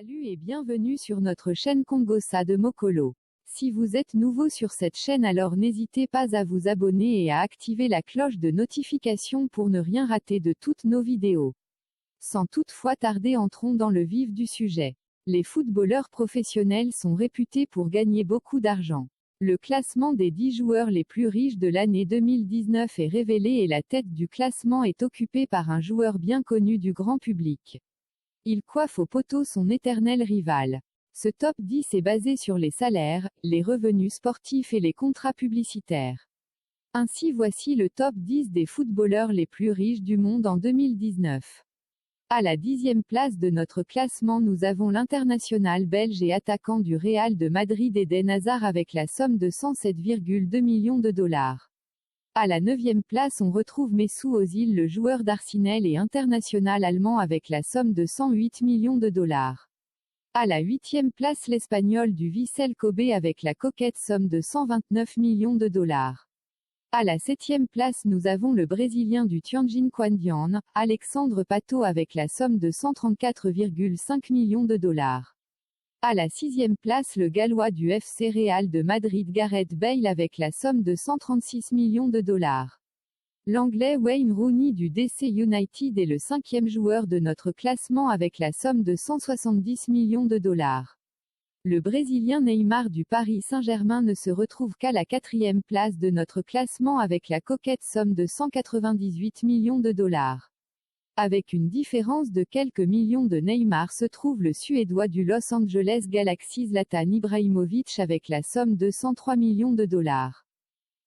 Salut et bienvenue sur notre chaîne Kongosa de Mokolo. Si vous êtes nouveau sur cette chaîne, alors n'hésitez pas à vous abonner et à activer la cloche de notification pour ne rien rater de toutes nos vidéos. Sans toutefois tarder, entrons dans le vif du sujet. Les footballeurs professionnels sont réputés pour gagner beaucoup d'argent. Le classement des 10 joueurs les plus riches de l'année 2019 est révélé et la tête du classement est occupée par un joueur bien connu du grand public. Il coiffe au poteau son éternel rival. Ce top 10 est basé sur les salaires, les revenus sportifs et les contrats publicitaires. Ainsi voici le top 10 des footballeurs les plus riches du monde en 2019. À la 10e place de notre classement, nous avons l'international belge et attaquant du Real de Madrid Eden Hazard avec la somme de 107,2 millions de dollars. À la 9e place, on retrouve Mesut Özil, le joueur d'Arsenal et international allemand avec la somme de 108 millions de dollars. À la 8e place, l'Espagnol du Vissel Kobe avec la coquette somme de 129 millions de dollars. À la 7e place, nous avons le Brésilien du Tianjin Quandian, Alexandre Pato avec la somme de 134,5 millions de dollars. À la 6e place, le Gallois du FC Real de Madrid Gareth Bale avec la somme de 136 millions de dollars. L'Anglais Wayne Rooney du DC United est le 5e joueur de notre classement avec la somme de 170 millions de dollars. Le Brésilien Neymar du Paris Saint-Germain ne se retrouve qu'à la 4e place de notre classement avec la coquette somme de 198 millions de dollars. Avec une différence de quelques millions de Neymar se trouve le Suédois du Los Angeles Galaxy Zlatan Ibrahimovic avec la somme de 103 millions de dollars.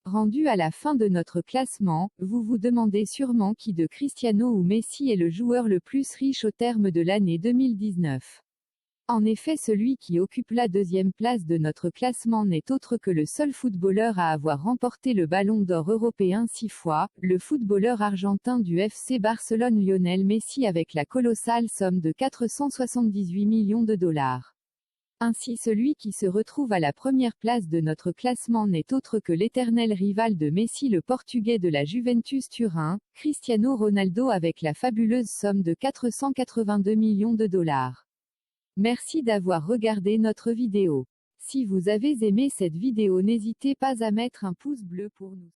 Rendu à la fin de notre classement, vous vous demandez sûrement qui de Cristiano ou Messi est le joueur le plus riche au terme de l'année 2019. En effet, celui qui occupe la 2e place de notre classement n'est autre que le seul footballeur à avoir remporté le Ballon d'Or européen 6 fois, le footballeur argentin du FC Barcelone Lionel Messi avec la colossale somme de 478 millions de dollars. Ainsi, celui qui se retrouve à la première place de notre classement n'est autre que l'éternel rival de Messi, le Portugais de la Juventus Turin, Cristiano Ronaldo avec la fabuleuse somme de 482 millions de dollars. Merci d'avoir regardé notre vidéo. Si vous avez aimé cette vidéo, n'hésitez pas à mettre un pouce bleu pour nous.